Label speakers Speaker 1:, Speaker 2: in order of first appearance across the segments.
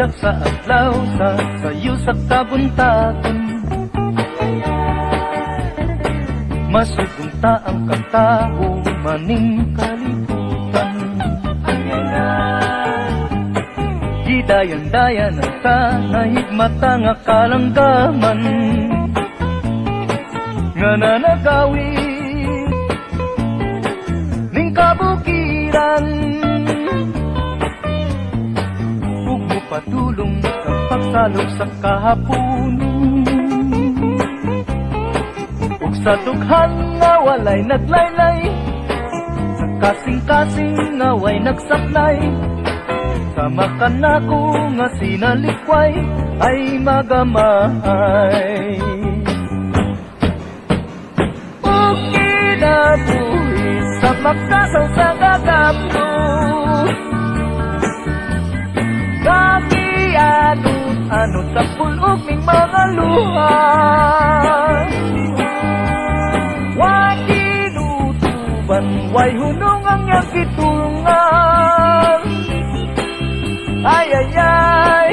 Speaker 1: Inigsiklak sa adlaw sa sayo sa kabuntagon. Masugunta ang katao maning kalibutan. Gidayan-dayan ang sa nahigmata nga kalanggaman nga nanagawi ning kabukiran. Ug mupadulong sa pagsalog sa kahaponon, ug sa dughan nga walay naglaylay, sa kasing-kasing nga way nagsaklay. Sama ka na ko nga sinalikway ay magamay. Ug kinabuhi sa makasaw sa gagapno, kagianot-anot sa pulog ning mga luha. Way tinutuban, way hunong ang iyang kitulungan. Ay ay ay,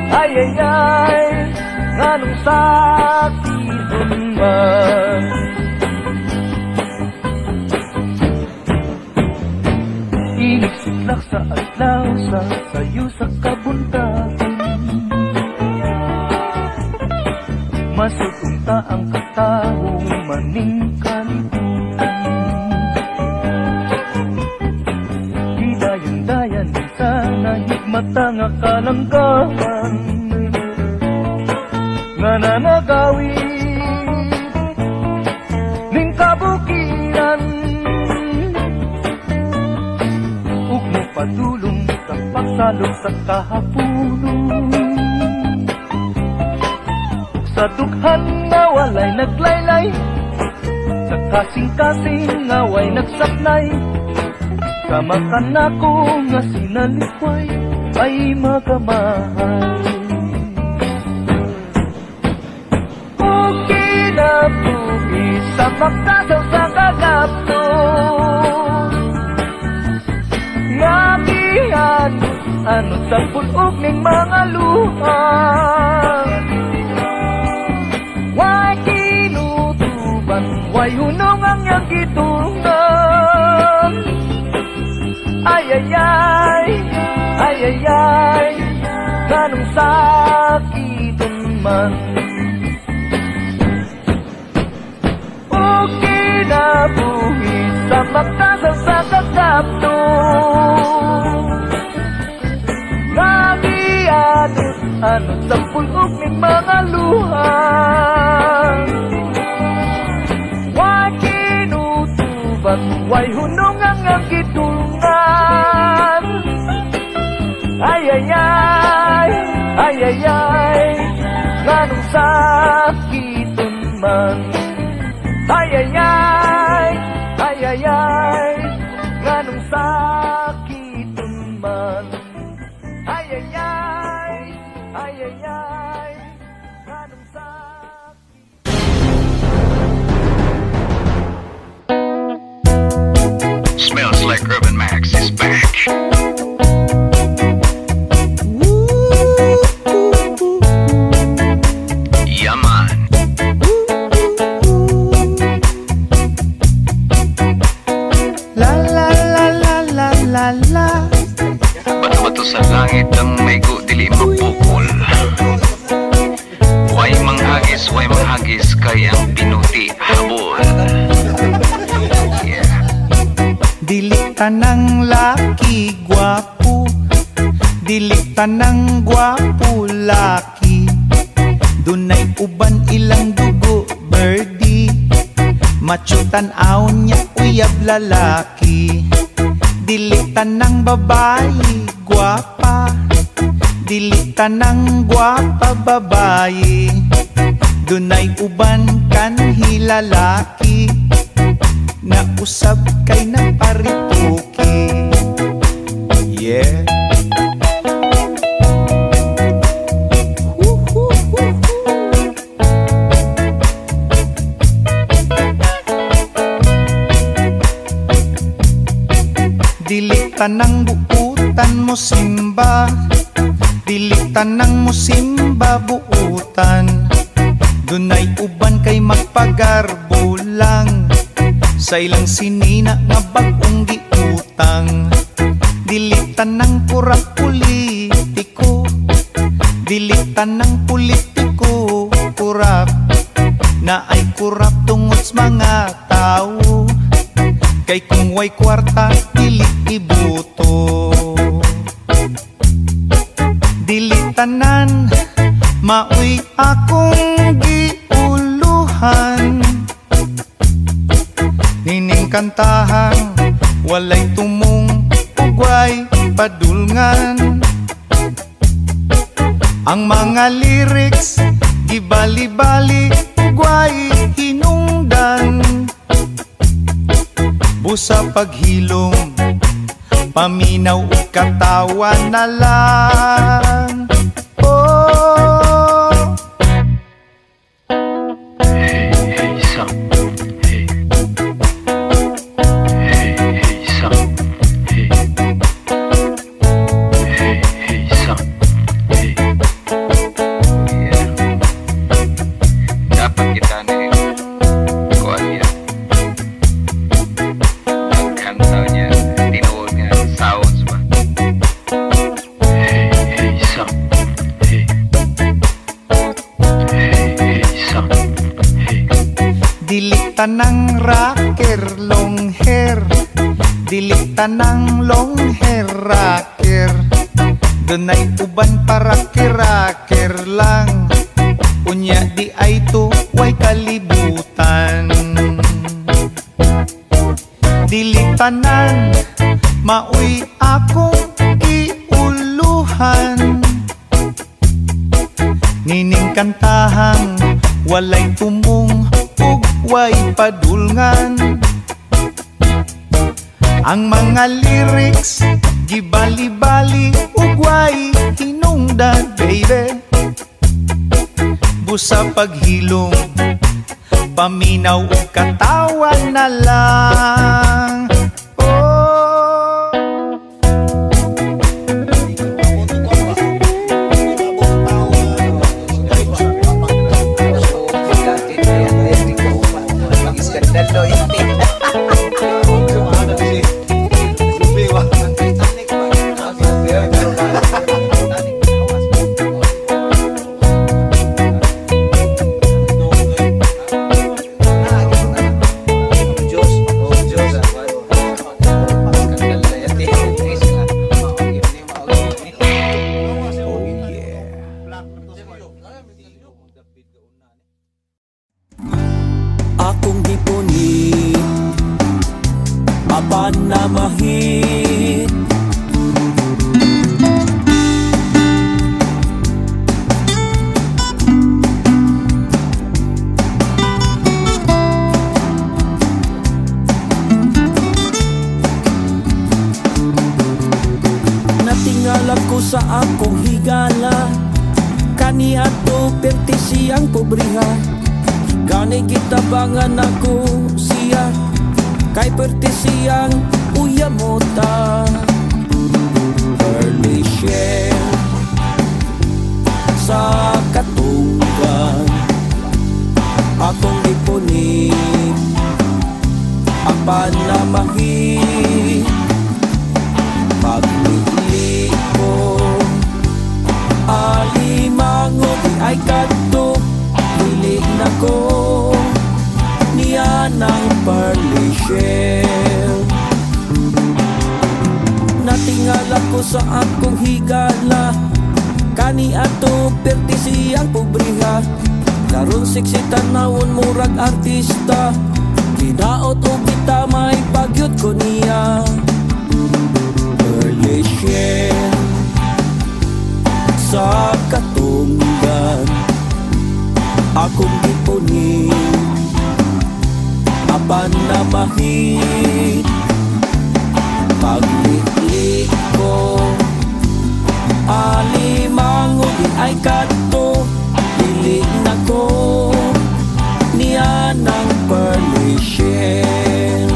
Speaker 1: ay ay ay, nganong sakit man. Inigsiklak sa adlaw sa sayo sa kabuntagon. Masugunta ang katao maning kalibutan. Hidayan-dayan sa nahigmata nga kalanggaman nga nanagawi ning kabukiran. Ug mupadulong sa pagsalog sa kahaponon, sa dughan nga walay naglaylay, sa kasing-kasing nga way nagsaknay. Sama ka na ko nga sinalikway ay magamay. Ug kinabuhi sa makasaw sa kagapno, nga gianot-anot sa pulog ning mga luha. Way tinutuban, way hunong ang iyang gitulungan. Ay ay ay, ay ay ay, nganong sakiton man. Ug kinabuhi sa makasaw sa kagapno, nga gianot-anot sa pulog ning mga luha. Way tinutuban, way hunong ang iyang gitulungan. Ay ay ay, ay ay ay, nganong sakiton man. Ay ay ay, ay ay ay, nganong sakiton man. Ay ay ay, ay ay ay, nganong sakiton.
Speaker 2: Smells like Urban Max is back. Yeah, man.
Speaker 3: La la la la la la la.
Speaker 2: Bato-bato sa langit ang may dili mapukol. Way manghagis kay ang pinuti habol. Yeah.
Speaker 3: Dili tanang laki gwapo, dili tanang gwapo laki. Dunay uban ilang dugo birdie, machutan aon niya uyab lalaki. Dili tanang babayi gwapa, dili tanang gwapa babayi. Dunay uban kanhi lalaki, nausab kay naparituki. Yeah. Dili tanang buutan mo simba, Dili tanang musimba buutan, dunay uban kay magpagarbo lang, sa ilang sinina nga bagong giutang. Dili tanang kurap politiko, dili tanang politiko kurap, na ay kurap tungod sa mga tao, kay kung way kwarta dili ibuto. Dili tanan maoy akong giuluhan, nining kantahang walay tumong ugway padulngan. Ang mga lyrics gibali-bali ugway hinungdan, busa paghilom paminaw ug katawa na lang. Oh,
Speaker 2: Hey, hey, son. Hey. Hey, hey, son. Hey. Hey, hey, son. Hey. Yeah. Dapat kita nih kuat ya. Kantanya, tinuodnya, sounds ba. Hey, hey, son. Hey. Hey, hey, son. Hey.
Speaker 3: dili tanang rocker long hair, dili tanang long hair rocker, dunay uban para kiraker lang, unya di ay to way kalibutan. Dili tanan maoy akong giuluhan, nining kantahang walay tumong ug way padulngan. Ang mga lyrics gibali-bali ug way hinungdan, baby, busa paghilom paminaw ug katawa na lang. Oh,
Speaker 4: akong gipuni apan na mahit, natingala ko sa akong higala, kaniya to perti siyang pobriha. Gani gitabangan ako siya, kay perti siyang uyamota. Early share sa katunggan, akong ipunin apan na mahit. Paglili ko alimango di ay kadto, dili na ko niya ng pearly shell. Natingala ko sa akong higala, kani ato perti siyang pobriha. Karon sexy tanawon murag artista, gidaot o kita may pagyot ko niya. Pearly shell sa katunggan, akong ipunin apan na mahit. Pagliklik ko alimango di ay kadto, dili na ko niya ng pearly shell.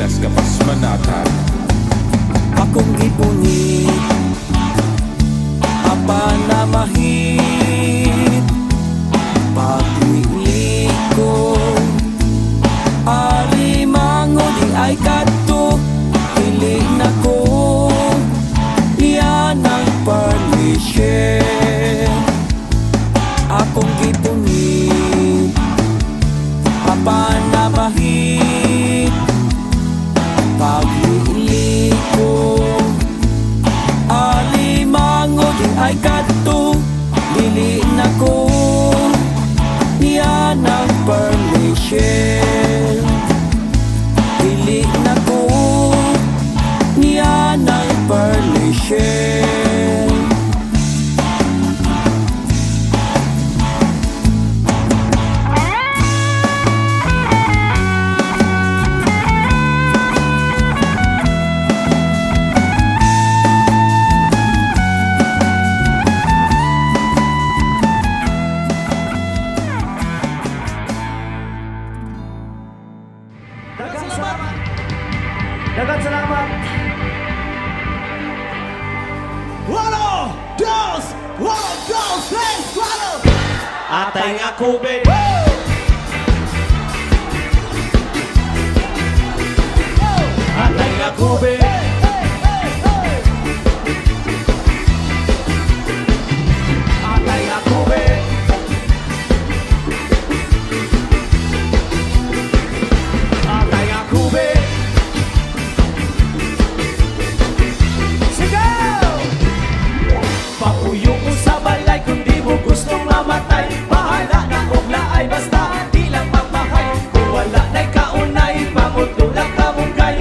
Speaker 3: Pilas ka pas manatan.
Speaker 4: Akong gipunit apa na mahit pagwili ko alimango di ay kadto pili na ko yan ang permission. Akong gipunit apa na mahit pagwili ko alimango di ay kadto dili na ko yan ang permission. Dili na ko yan ang permission.
Speaker 1: Dagan salamat.
Speaker 5: Uno, dos, tres, cuatro.
Speaker 1: Atay nga kubig. Atay nga kubig. Atay nga kubig. Atay nga kubig. Papuyong ko sa balay kung di mo gustong mamatay. Bahala na kung laay basta di lang mapahay. Kung wala na'y kaunay, pamutulak ka mong kay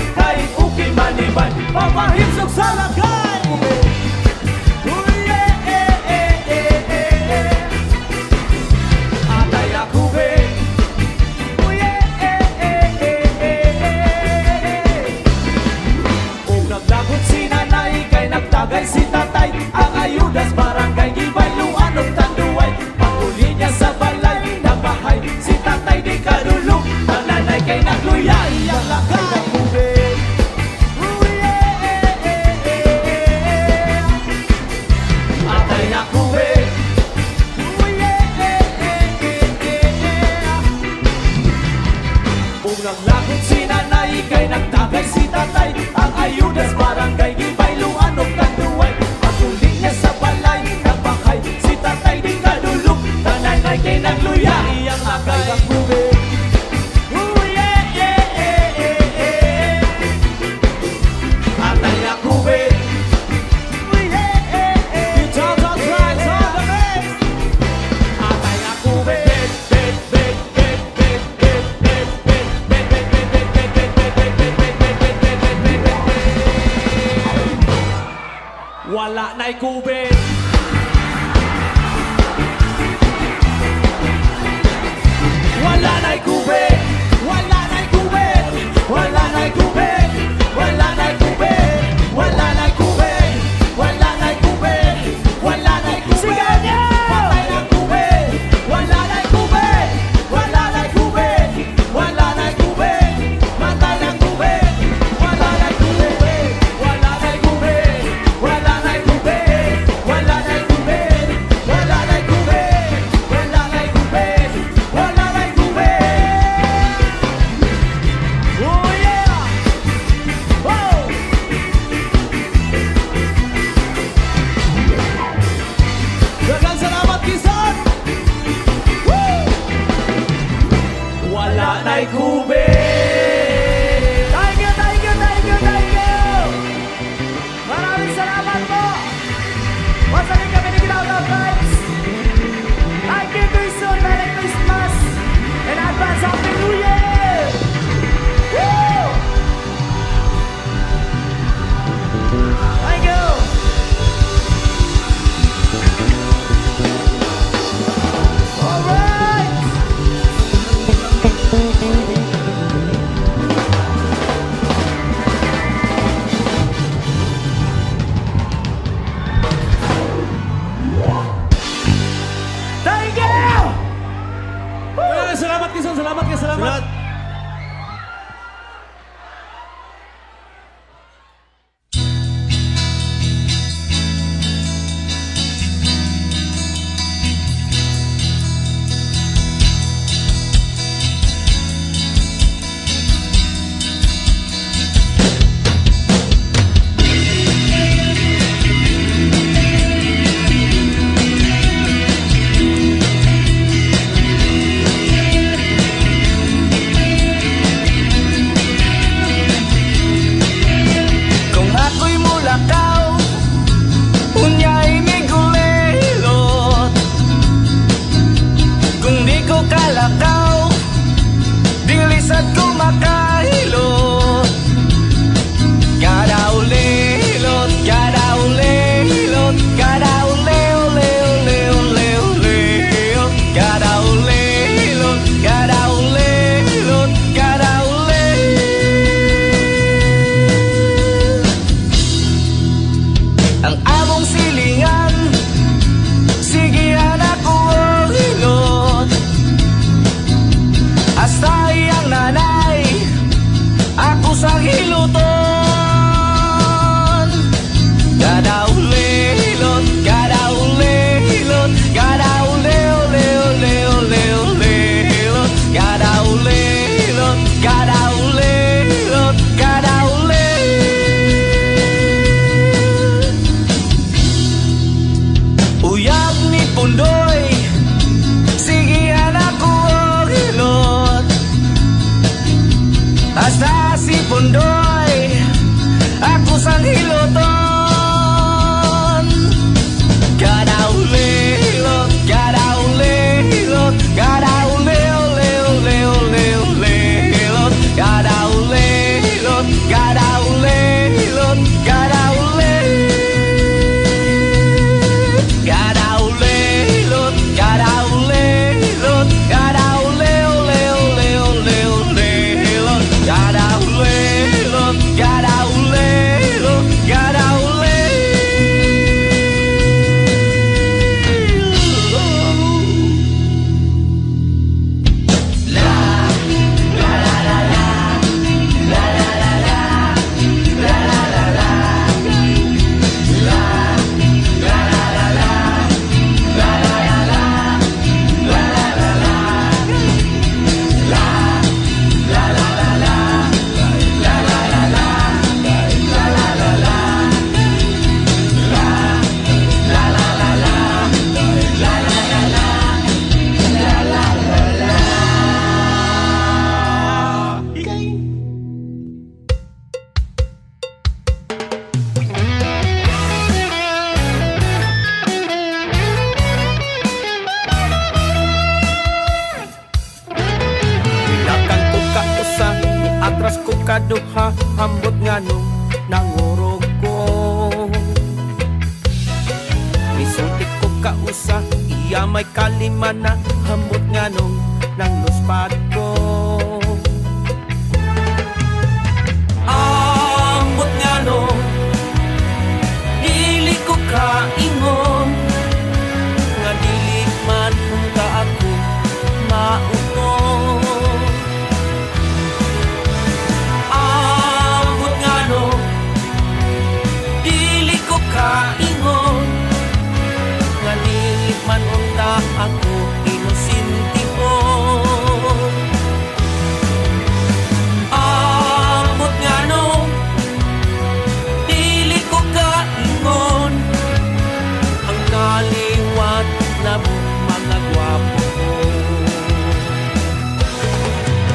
Speaker 1: okay maniban, papahimsok sa lagay. Uy, atay na kubig. Uy, kung naglagot si nanay, kay nagtagay si tatay. Ang ayudas barangay gibay luan og tanduay. Panguli niya sa balay nabahay. Si tatay di kadulog, ang nanay kay nagluyay. Ang lagay kubig. Atay na kubig. Kung naglagot si nanay, kay nagtagay si tatay. Ang ayudas barangay gibay luan og tanduay. Paguli niya sa balay nabahay. Si tatay di kadulog, ang nanay kay nagluyay. Ang agay ng kubig. Atay na kubig. Guitars on tracks on the bass. Atay na kubig. Wala na'y kubig. Wala na'y kubig. Wala na'y kubig. Wala na'y kubig. Wala na'y kubig. Wala na'y kubig. Wala na'y kubig. Wala na'y kubig. Patay ng kubig. Wala na'y kubig. Wala na'y kubig. Wala na'y kubig. Patay ng kubig. Wala na'y kubig. Wala na'y kubig. Wala na'y kubig. hilotan. Gadaulilot, gadaulilot, gadaulilot, gadaulilot, gadaulilot, gadaulilot, gadaulilot, gadaulilot, gadaulilot, gadaulilot,
Speaker 4: Pinakan ko ka usa, atras ko kaduha, hambot nga nung nangurog ko. Misultik ko ka usa, iya may kalima na, hambot nga nung nangluspad ko. Ambot nga nung, dili ko kaingon, nga dili man kung ka ako mauton. Ambot nga no, dili ko kaingon, nga dili man unta ako inusinti ko. Ambot nga no, dili ko kaingon, ang kaliwat na mga gwapo ko.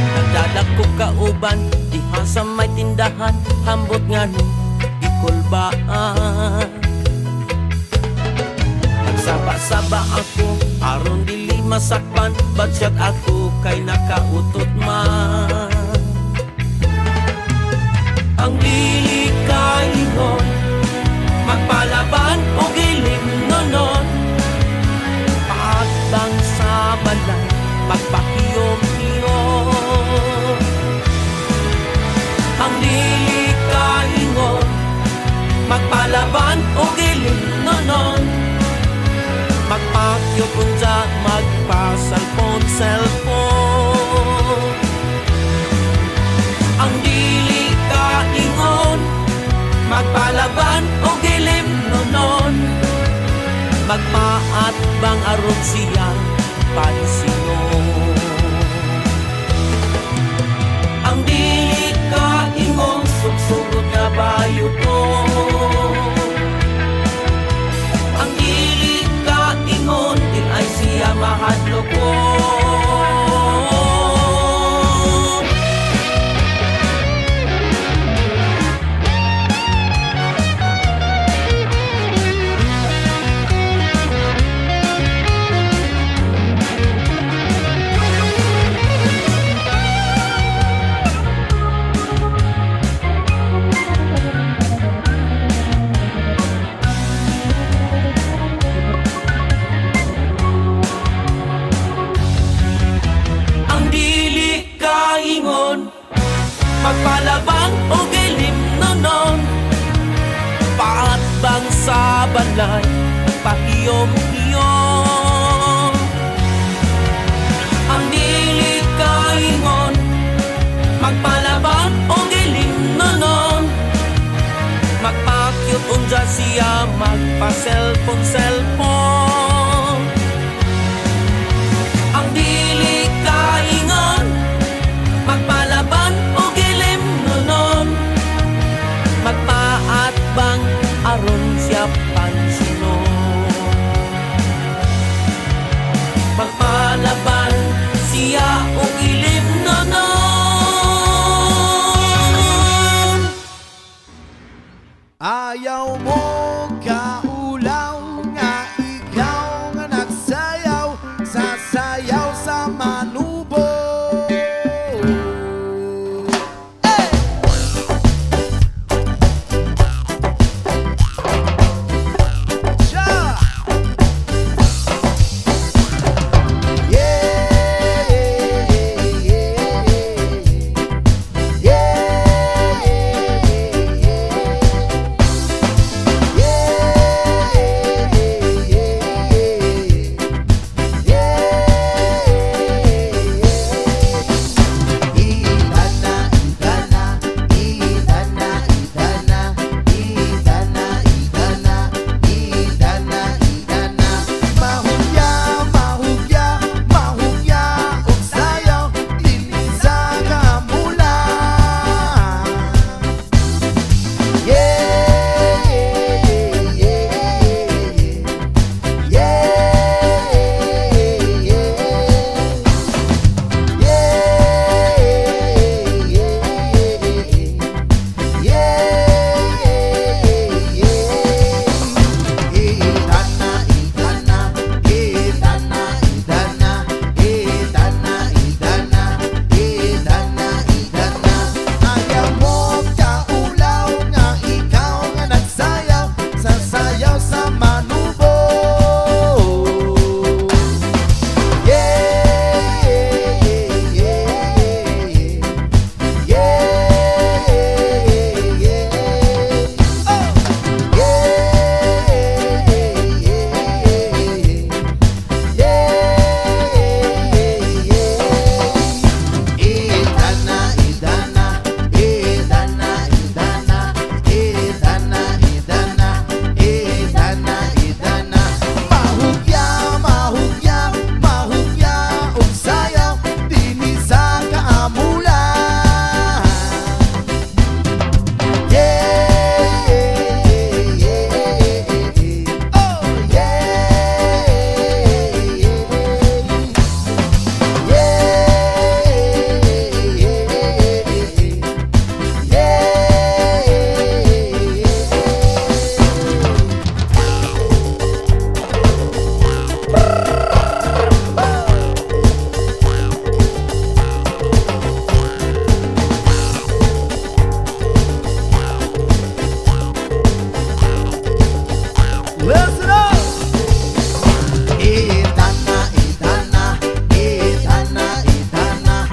Speaker 4: Nagdadak ko kauban, diha sa may tindahan, hambot nga nung ikulbaan. Nagsaba-saba ako, aron dili masakpan, badsyat ako kay nakautot man. Ang dili kaingon, magpalaban o gilim nonon, paatbang sa balay, magpakiyom-kiyom. Ang dili kaingon, magpalaban o gilim nonon, magpakyot unja, magpa-cellphone. Ang dili kaingon, magpalaban o gilim nonon, magpaat bang aron siya pansino. Ang dili kaingon, sugsugod nga bayo ko. Ang dili kaingon, di ay siya mahadlo ko. Magpalabang o gilim nonon, paat bang sa balay, pahiyom-hiyom. Ang dili kaingon, magpalabang o gilim nonon, magpakyut unja siya, magpa-cellphone. Ang dili kaingon, magpalaban o gilim nonon, magpaat bang aron siya pansino. Magpalaban siya o gilim nonon.
Speaker 3: Ayaw mo kaulaw nga ikaw nga nagsayaw, sasayaw sa manubo. Listen up! Idana, idana, idana, idana,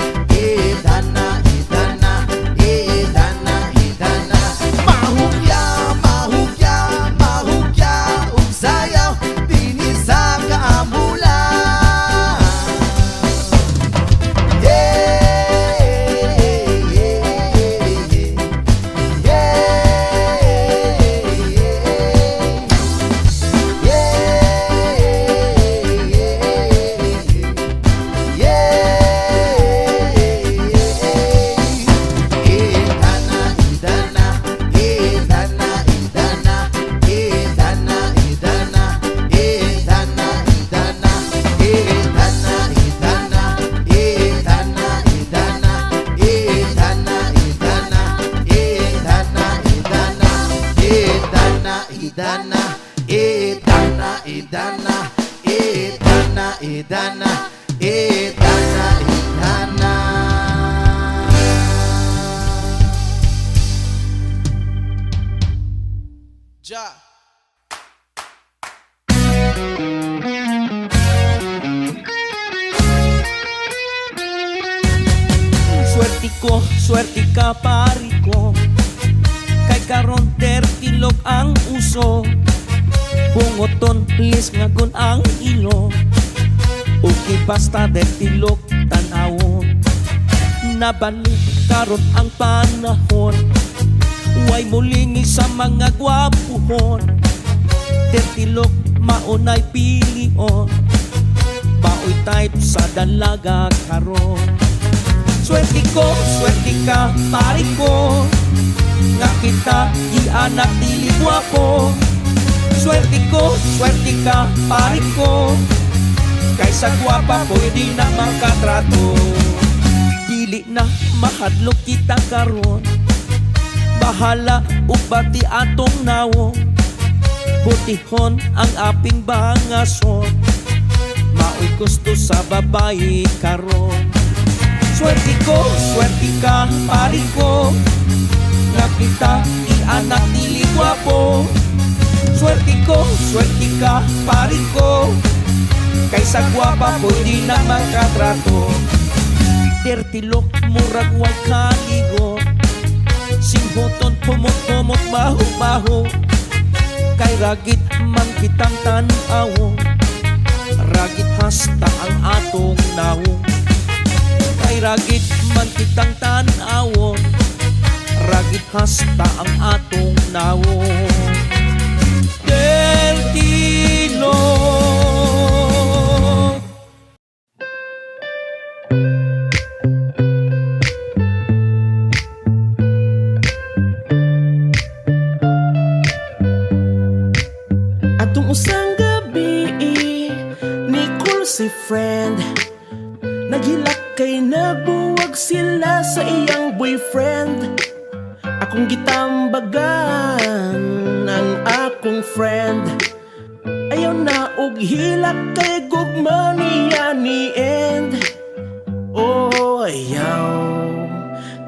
Speaker 3: idana, idana, idana, idana. Mahugya, mahugya, mahugya, ug sayaw dinhi sa kaamulan. Yeah, yeah, yeah, Idana, idana, idana, idana, idana, idana, idana. Ja.
Speaker 4: Swerte ka pari ko, kay karon tertilog ang uso, bungoton lis ngagon ang ilo, okay basta tertilog tanawon. Nabalik karon ang panahon, way mulingi sa mga gwapuhon, tertilog maunay pilion, paoy type sa dalaga karon. Swerte ka, pari ko, nga kita ianak dili guwapo. Swerte ka, pari ko, kaysa guwapa pwede na makatrato. Dili na mahadlok kita karon, bahala ubati atong nawo. Butihon ang aping bangason, mao'y gusto sa babae karon. Swerte ka, pari ko, nakita i-anak dili gwapo. Swerte ka, pari ko, kaysa gwapa pwede na makatrato. Tertilok, murag way kaligo, singhoton, pumot-pumot, maho-maho. Kay ragit man kitang tanawo, ragit hasta ang atong nawo. Kay ragit man kitang tanawo, ragit hasta ang atong nawo. Del Tino.
Speaker 6: Atong usang gabi, ni call si friend, naghilak kay nagbuwag sila sa iyang boyfriend. Akong gitambagan ang akong friend, ayaw na og hilak kay gugma niya ni end. Oh, ayaw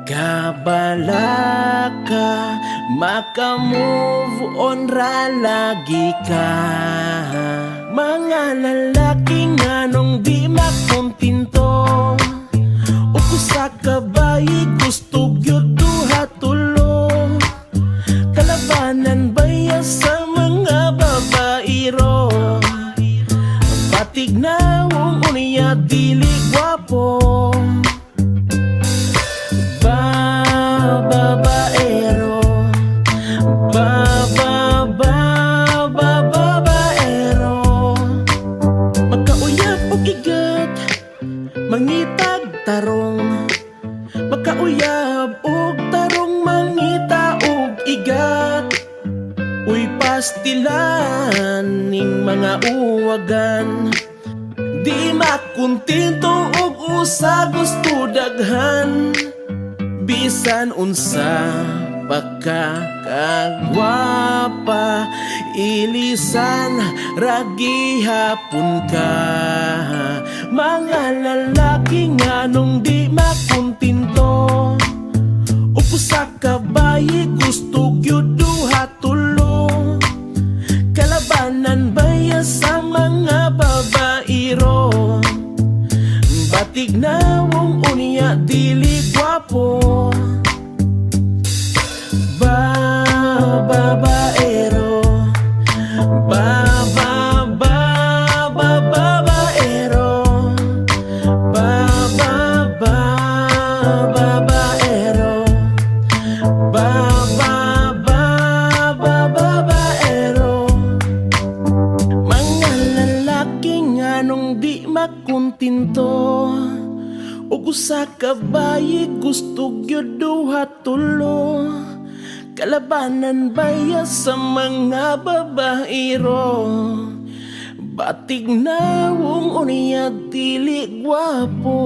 Speaker 6: kabala ka, maka-move on ra lagi ka. Mga lalaki nga nung di makontento, uko sa kabay gusto gyud duha tulo. Kalabanan baya sa mga babairo, batig na unya dili gwapo. Babaero, babaero, magkauyap og igat, mangitag tarong. Magkauyab og tarong, mangita og igat. Uy pastilan ning mga uwagan, di makontento og usa gusto daghan. Bisan unsa pagkakagwapa, ilisan ragi hapon ka. Mga lalaki nga nung di makontento, upo sa kabay gusto gyud duha tulo. Kalabanan baya sa mga babairo, batig na wong unya dili gwapo. Babaero, babaero, babaero, babaero. Mga lalaki nga nung di makontento, ug usa ka bayi gusto gyud duha tulo. Kalabanan baya sa mga babairo, batig na wong unya dili gwapo.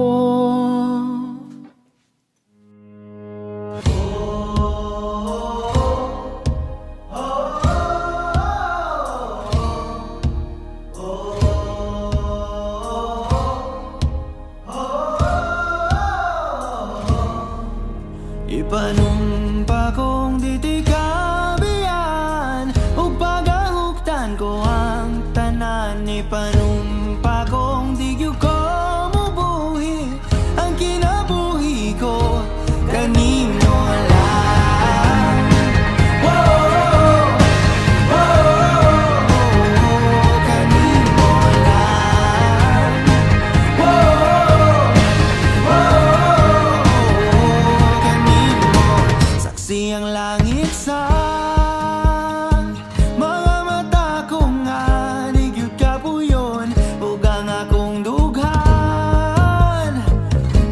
Speaker 3: Ipanumpa kong titikabian, ug pagahuktan ko ang tanan. Ipanumpa kong digyo ko mubuhi ang kinabuhi ko kanimo lang. Whoa, kanimo lang. Saksi ang langit sa mga mata ko nga, nagyud ka puyon ug ang akong dughan.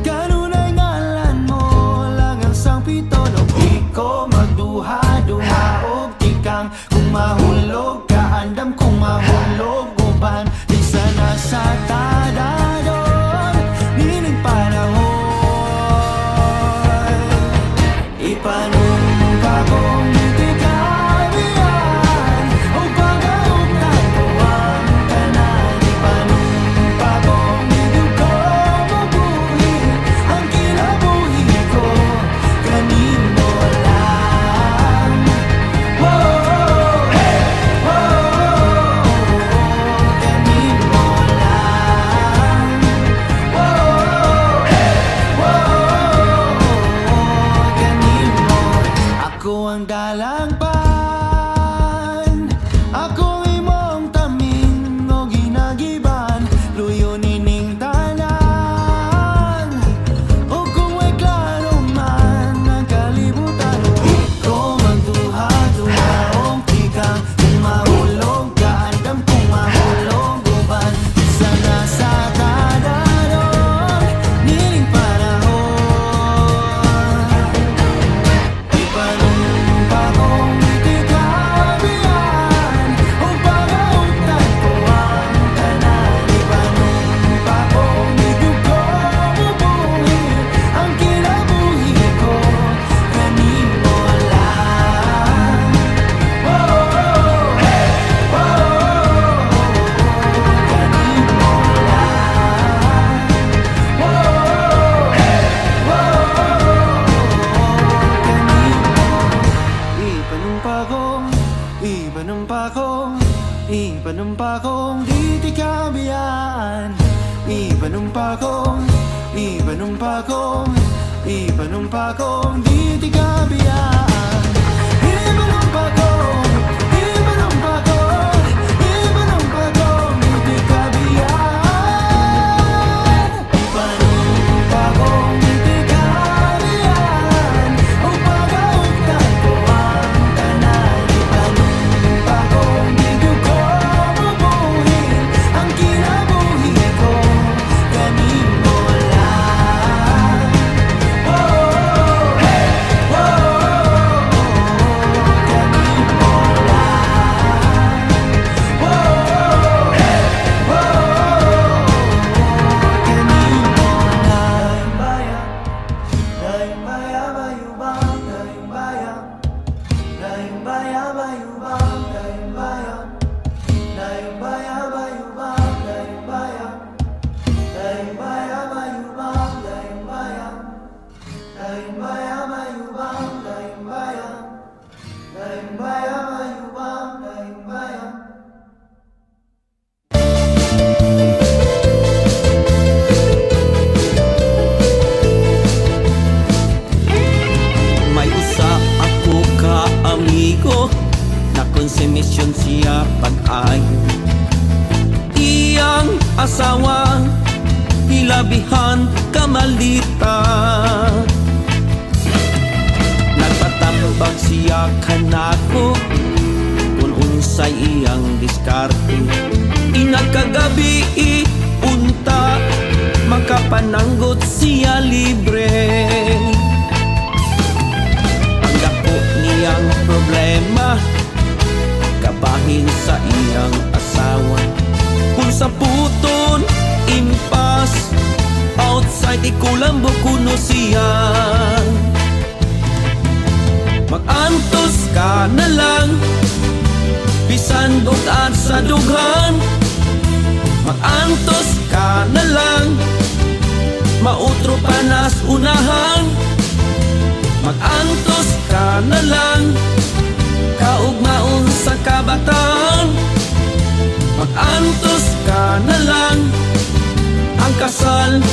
Speaker 3: Kanunay ngalan mo lang ang sangpiton, ug di ko magduha-duha og tikang. Kung mahulog ka, andam kung mahulog uban, di sana sa tadadon nining panahon. Ipanumpa ko kalangpan. Akong imong tamin o ginagiban, luyo nining tanan. O kung may klaro man ang kalibutan, ikaw magduha-duhaong tikang. Kung mahulog ka, andam kung mahulog uban. Isa na sa tadaron, nining panahon. Ipanumpa kong itikabihan, o pagautan ko ang tanan. Ipanumpa kong igugo mubuhi, ang kinabuhi ko kanimo lang. Ipanumpa kong di tikabiyaan. Ipanumpa kong di tikabiyaan. Ipanumpa kong di tikabiyaan. Ipanumpa kong di tikabiyaan. Ipanumpa kong di tikabiyaan. O pagautan ko ang tanan. Ipanumpa kong igugo mubuhi, ang kinabuhi ko kanimo lang.
Speaker 4: May usa ako ka amigo na konsumisyon siya pag-ay. Iyang asawa hilabihan kamalita. Nagpatambag siya kanako kung unsay iyang diskarte. Inagkagabi unta makapananggot siya libre. Ang dako niyang problema kabahin sa iyang asawa. Kung sa puton impas outside ikulambo kuno siya. Mag-antos ka na lang bisan bukat sa dughan. Mag-antos ka na lang mautro panas unahan. Mag-antos ka na lang kaugmaon sa kabataan. Mag-antos ka na lang ang kasal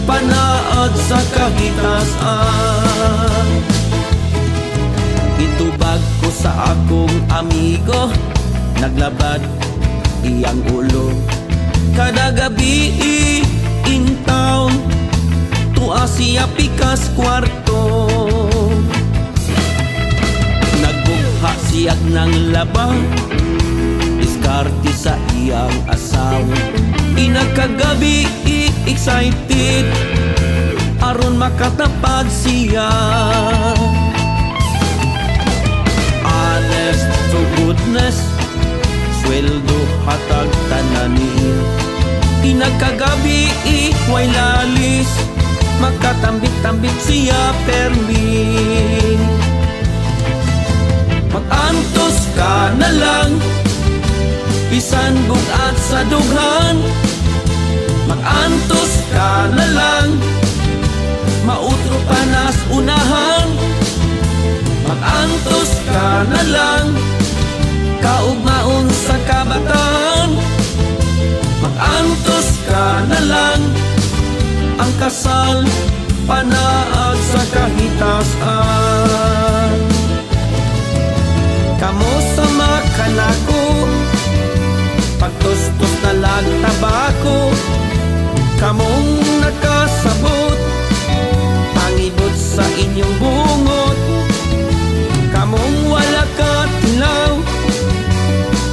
Speaker 4: panaad sa kahitasan. Itubag ko sa akong amigo, naglabad iyang ulo. Kada gabi in town, tua siya pikas kwarto. Nagbugha siya ng labang, diskarte sa iyang asawa. Inagkagabi excited, aron makatapad siya. Honest to goodness, sweldo hatag tananin. Inagkagabi way lalis, makatambit-tambit siya permin. Mag-antos ka na lang bisan bukat sa dughan. Mag-antos ka na lang mautro panas unahan. Mag-antos ka na lang kaugmaon sa kabataan. Mag-antos ka na lang ang kasal panaag sa kahitasan. kanako. Pagtustos na lang tabako, kamong nakasabot, pangibot sa inyong bungot, kamong wala katilaw.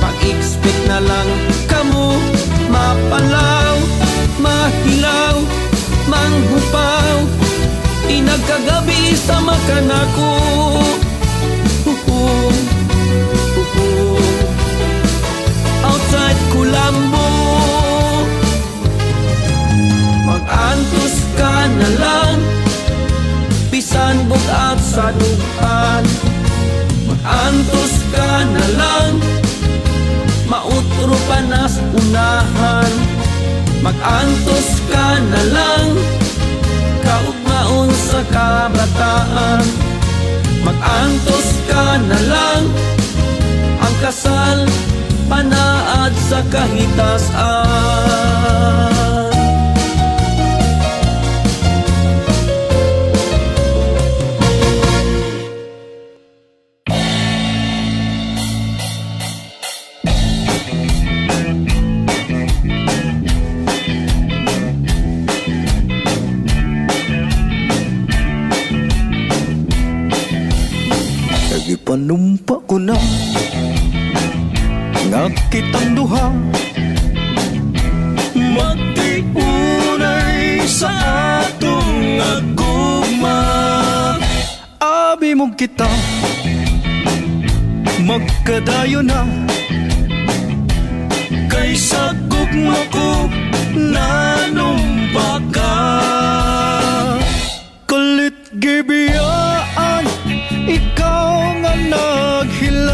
Speaker 4: Pag-expect na lang kamo, mapalaw, mahilaw, manghupaw, inagkagabi sa makanako. Outside Kulambo, mag-antos ka na lang, bisan bugat sa dukan. Mag-antos ka na lang, mautro pa nas unahan. Mag-antos ka na lang, kaugmaon sa kabataan. Mag-antos ka na lang, ang kasal panaad sa kahitasan.
Speaker 3: Panumpa ko na nga kitang duha, magtiunay sa atong agugma. Abi mo kita magkadayo na, kaysa gugma ko nanumpa ka. Kulit gibiyaan, ikaw nga naghilang,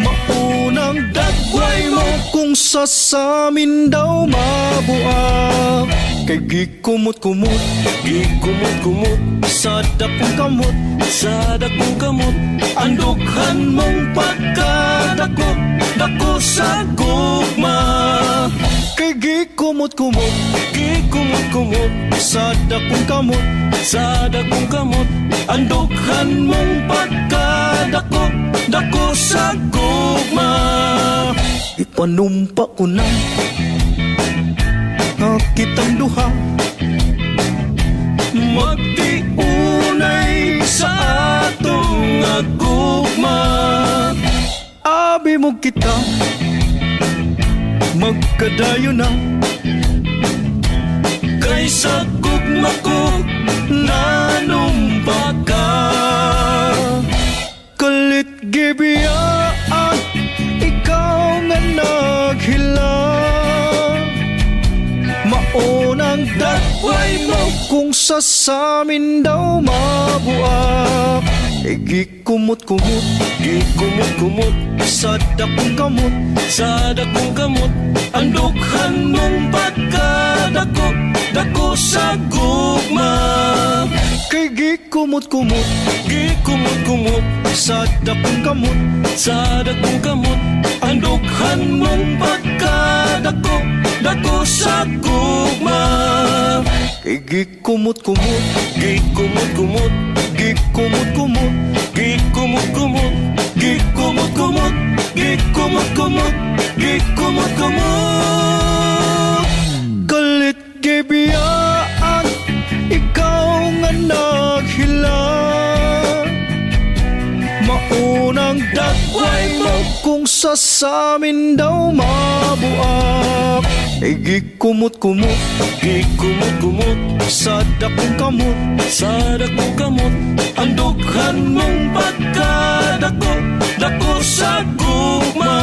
Speaker 3: maunang dagway mo kung sa samin daw mabuak. Kay gikumot-kumot, gikumot-kumot sa dakong kamot, sa dakong kamot, ang dughan mong pagkadako, dako sa gugma. Kay gikumot-kumot, gikumot-kumot sa dakong kamot, sa dakong kamot, ang dughan mong pagkadako, dako sa gugma. Ipanumpa ko na kitang duha, magtiunay sa atong agugma. Abi mo kita magkadayo na, kaysa gugma ko nanumpa ka. Kulit gibiyaan, ikaw nga naghilang, maunang dagway mo kung sa samin daw mabuak. Gikumot-kumot, gikumot-kumot sa dakong kamot, sa dakong kamot, ang dughan mong pagkadako, dako sa gugma. Kay gikumot-kumot, gikumot-kumot sa dakong kamot, sa dakong kamot, ang dughan mong pagkadako, dako sa gugma. Kay gikumot-kumot, gikumot-kumot, gikumot-kumot, gikumot-kumot, gikumot-kumot, gikumot-kumot, gikumot-kumot. Galit gibiyaan, ikaw nga naghilang, maunang dagway mo kung sa samin daw mabuak. Gikumot-kumot, gikumot-kumot sa dakong kamot, sa dakong kamot, ang dughan mong pagkadako, dako sa gugma.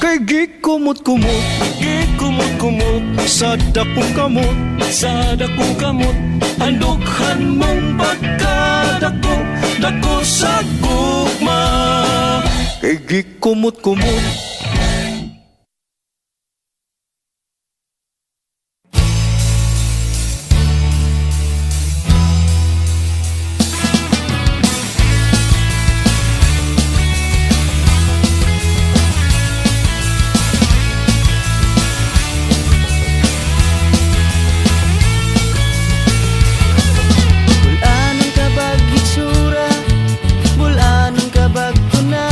Speaker 3: Kay gikumot-kumot, gikumot-kumot sa dakong kamot, sa dakong kamot, ang dughan mong pagkadako, dako sa gugma. Kay gikumot-kumot.
Speaker 6: Bulanon ka bag itsura, bulanon ka bag kuna,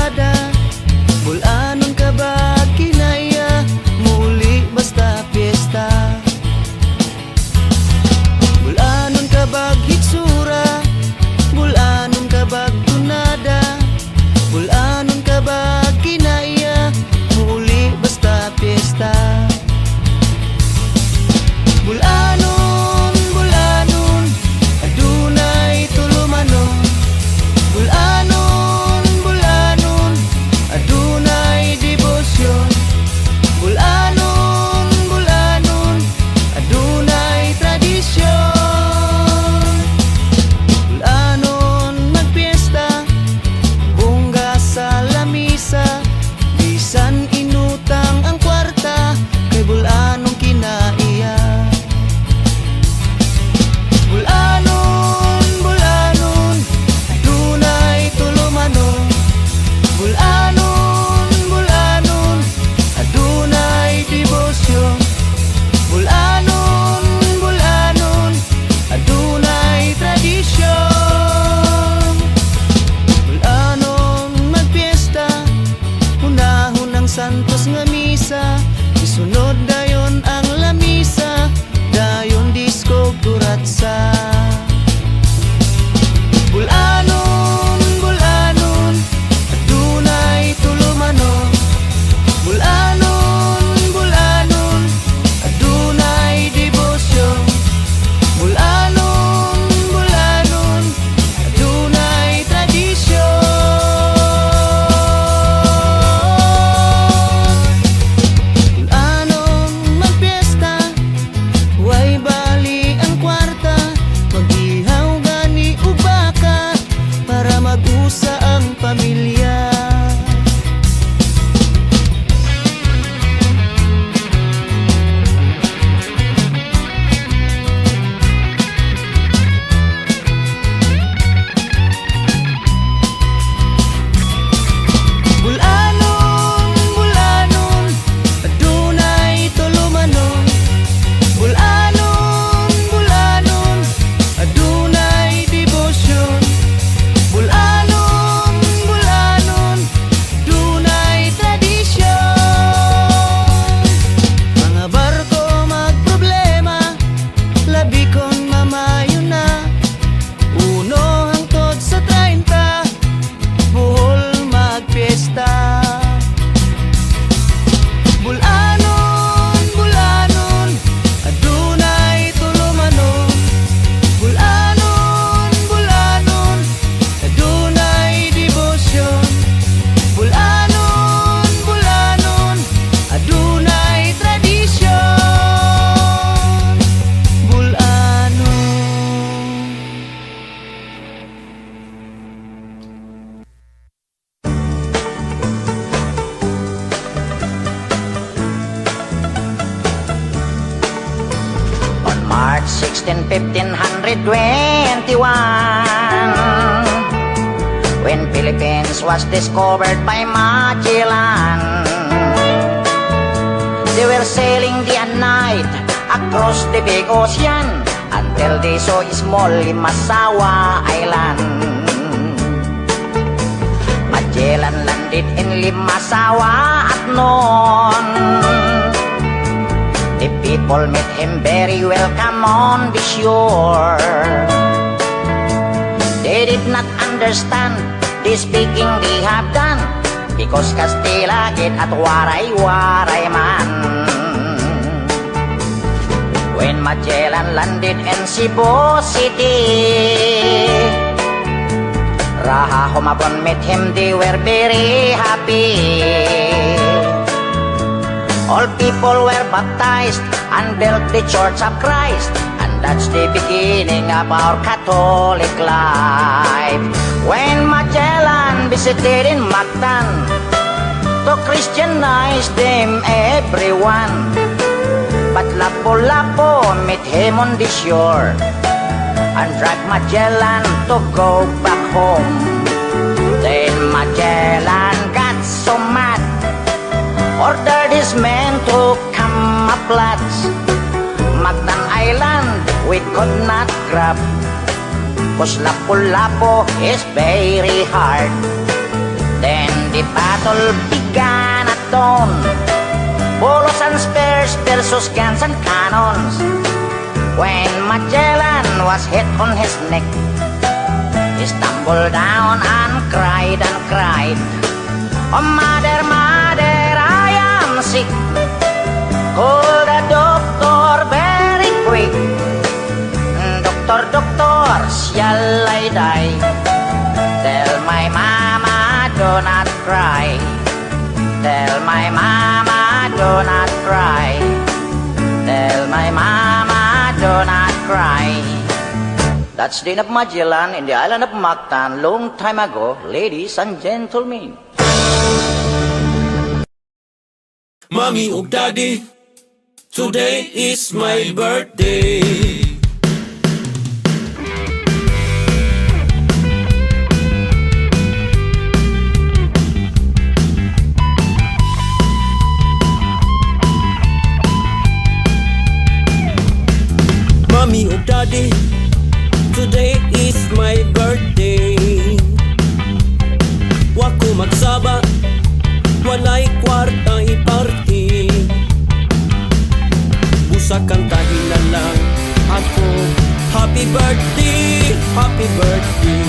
Speaker 3: pusa ang pamilya. Bulanon, bulanon, adunay tulumanon. Bulanon, bulanon, adunay debosyon. Bulanon, bulanon, adunay tradisyon. Mga barko magproblema, labi kong mamayo na. Uno hangtod sa 30, buhol magpiesta. Bulanon, bulanon, adunay tulumanon. Bulanon, bulanon, adunay debosyon. Bulanon, bulanon, adunay tradisyon. Bulanon.
Speaker 7: On March 16, 1521, when Philippines was discovered by Magellan, they were sailing day and night across the big ocean until they saw small Limasawa Island. Magellan landed in Limasawa at noon. The people met him very welcome on the shore. They did not understand the speaking they have done, because Castilla get at waray-waray man. When Magellan landed in Cebu City, Raha Humabon met him, they were very happy. All people were baptized and built the Church of Christ, and that's the beginning of our Catholic life. When Magellan visited in Mactan to Christianize them everyone, but Lapu-Lapu met him on the shore and dragged Magellan to go back home. Then Magellan got so mad, ordered his men to come up lads. Mactan Island we could not grab, 'cause Lapu-Lapu is very hard. Then the battle began at dawn, bolos and spears versus guns and cannons. When Magellan was hit on his neck, he stumbled down and cried and cried, "Oh mother, mother, I am sick. Call the doctor very quick. Doctor, doctor, shall I die? Tell my mama do not cry. Tell my mama do not cry. Tell my mama do not cry." That's the end of Magellan in the island of Mactan long time ago, ladies and gentlemen.
Speaker 4: Mommy ug daddy, today is my birthday. Mommy ug daddy, today is my birthday. Wa ko magsaba, walay kwarta iparty. Busa kantahin na lang ako, happy birthday, happy birthday.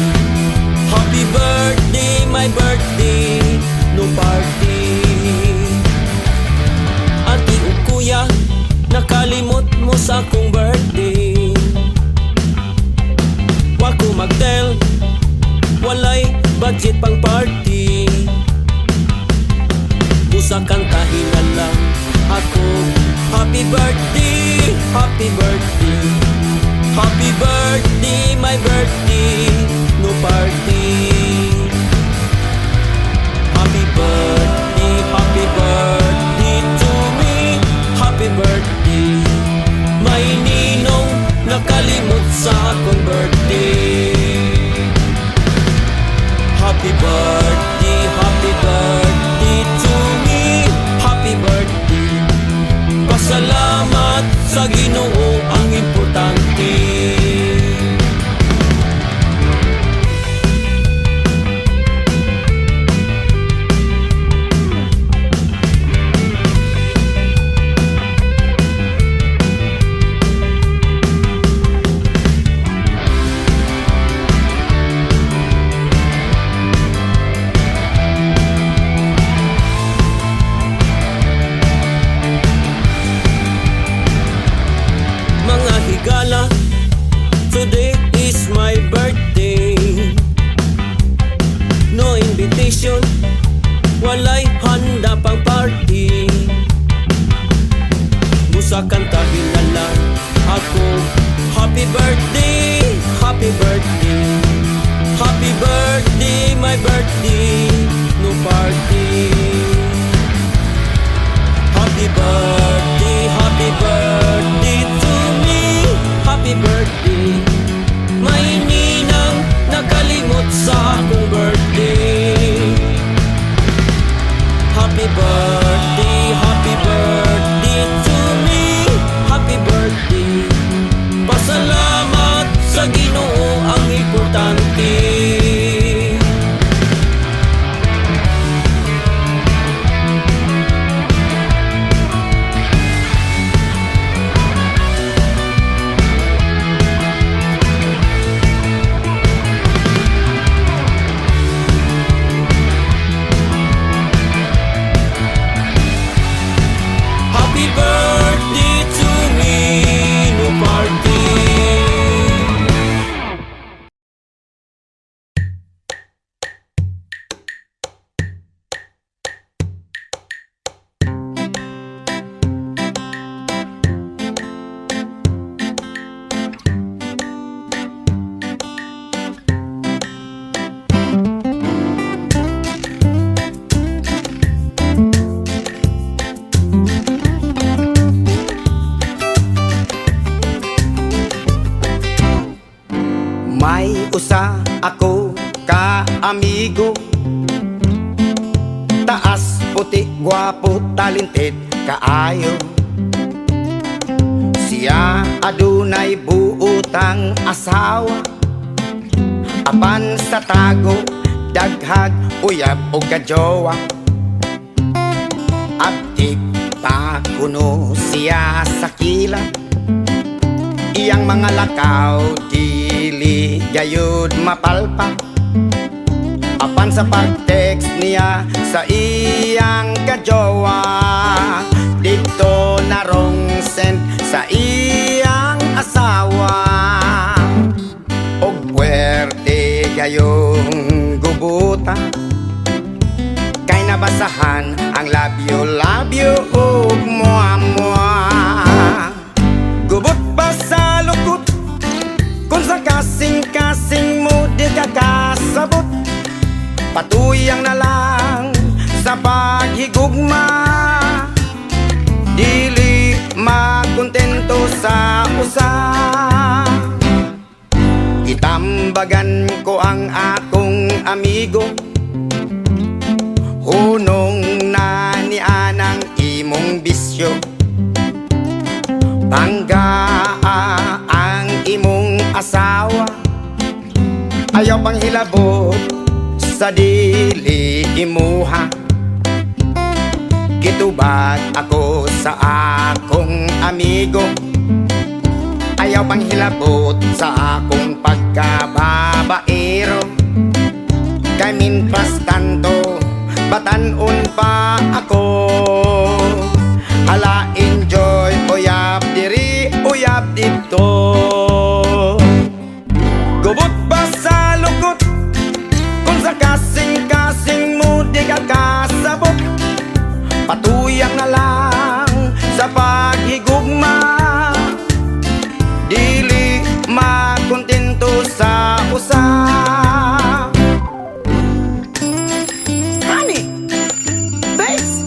Speaker 4: Happy birthday, my birthday, no party. Ati o kuya, nakalimot mo sa akong birthday. Wa ko magtel, walay budget pang party. Busa kantahin na lang ako, happy birthday, happy birthday. Happy birthday, my birthday, no party. Happy birthday to me. Happy birthday. Pasalamat sa Ginoo ang importante. Mga higala, today is my birthday. No invitation, walay handa pang party. Busa kantahin na lang ako, happy birthday, happy birthday. Happy birthday, my birthday, no party. Happy birthday to me. Happy birthday. May ninang nakalimot sa akong birthday. Happy birthday to me. Happy birthday. Pasalamat sa Ginoo ang importante. Happy birthday to me, no party.
Speaker 8: May usa ako ka amigo, taas, puti, gwapo, talented, kaayo. Siya adunay buutang asawa, apan sa tago, daghag, uyab o kajowa. Abdik pa kuno siya sa kilat, iyang mga lakaw dili gayud mapalpak. Apan sa pag-text niya sa iyang kajowa, dito narong send sa iyang asawa. Og puwerte gayong gubuta, kay nabasahan ang labyo og mua-mua. Gubot pa sa lukot, kung sa kasing-kasing mo di ka kasabot. Patuyang na lang sa paghigugma, dili makontento sa usa. Itambagan ko ang akong amigo, hunong na ni anang imong bisyo. Banggaa ang imong asawa, ayaw pang hilabot sa dili imuha. Gitubag ako sa akong amigo, ayaw pang hilabot sa akong pagkababaero. Kay mintras tanto, batanon pa ako. Hala enjoy, uyab diri, uyab dito. Gubot pa sa lukot, kung sa kasing-kasing mo di ka kasabot. Patuyang na lang sa paghigugma, dili makontento sa usa. Honey, babes,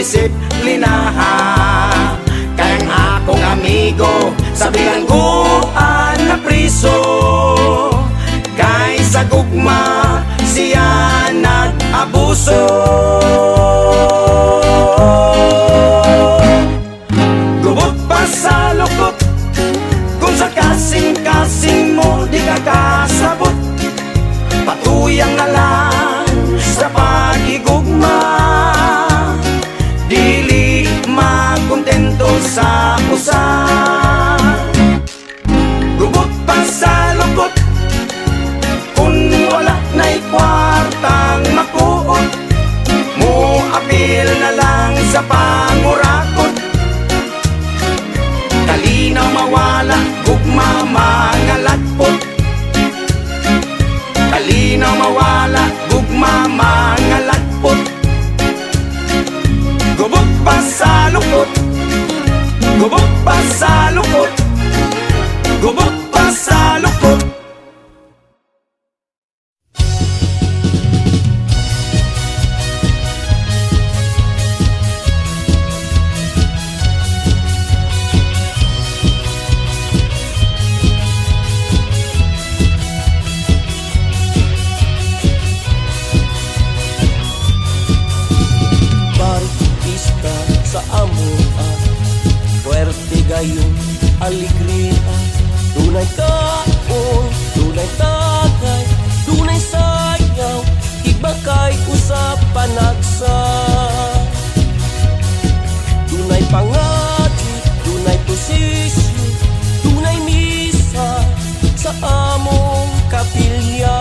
Speaker 8: disiplinahan. Kayang akong amigo sa bilangguan na priso, kay sa gugma siya nag-abuso. Gubot pa sa lukot, kung sa kasing-kasing mo di ka kasabot, patuyang na lang sa pagigugma, dili makontento sa usan. Gubot pa sa lukot, kung wala na'y kwartang makuot, mo apil na lang sa pangurakot. Kalinaw mawala, gugma mga lagpot. Kalinaw mawala, gugma mga lagpot. Gubot pa sa lukot, gubot pa sa lukot, gubot pa sa lukot.
Speaker 4: Bartista sa amua, puwerte gayon alegria. Dunay kaon, dunay tagay, dunay sayaw, iba kay usap panagsa. Dunay pangati, dunay posisyon, dunay misa sa among kapilya.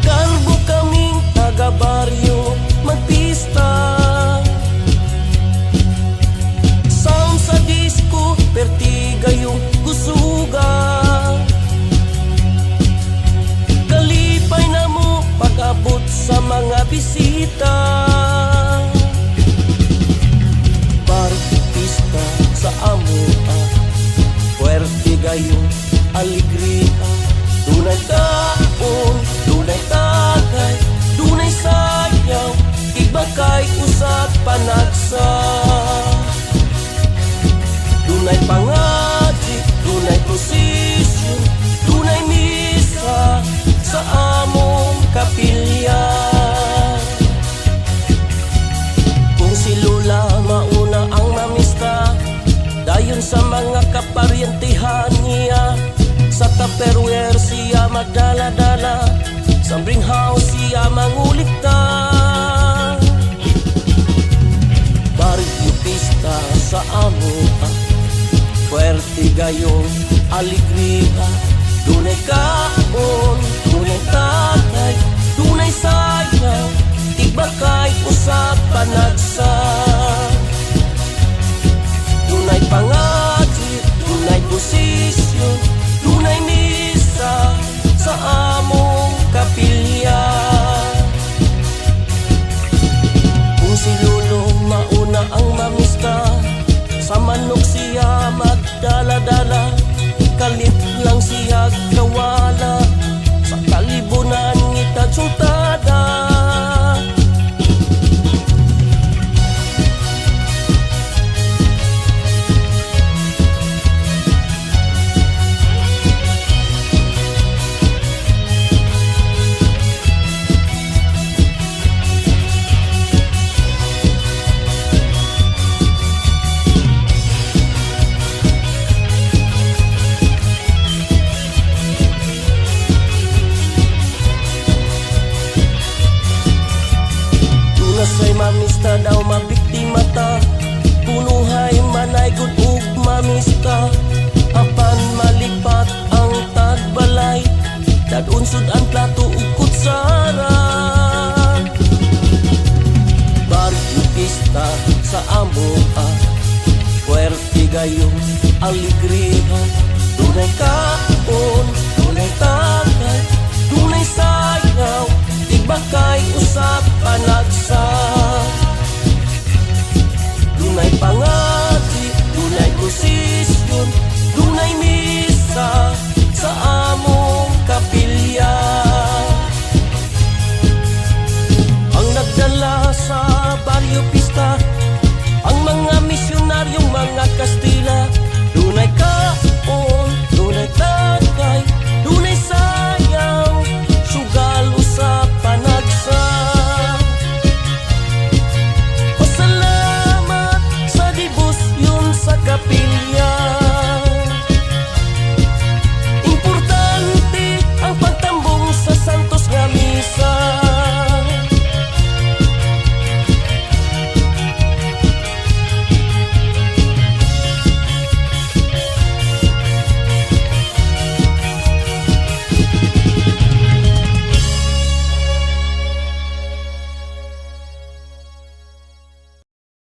Speaker 4: Kalbo kaming taga-baryo magpista, sound sa disco, pertiga yung gusuga. Kalipay na mo pag-abot sa mga bisita. Bartista sa amua, puwerte gayong alegria. Dunay kaon, dunay tagay, dunay sayaw, iba kay usap panagsa. Dunay pangati, dunay posisyon, dunay misa sa among kapilya. Kung si Lula mauna ang mamista, dayon sa mga kaparyentihan niya. Sa Tupperware siya magdala-dala, sa bring house siya mangulikta. Barrio pista sa amua, puwerte gayong alegria. Dunay kaon, dunay tagay, dunay sayaw, iba kay usap panagsa. Dunay pangati, dunay posisyon, dunay misa sa among kapilya. Kung si Lolo mauna ang mamista, sa manok siya magdala-dala, kalit lang siya kawala, sa kalibunan ngita sultada. Say mamista daw mabiktima ta, punuhay manay gud ug mamista. Apan malipat ang tagbalay, dadunsod ang plato ug kutsara. Barrio pista sa amua, puwerte gayong alegria. Dunay kaon, dunay tagay,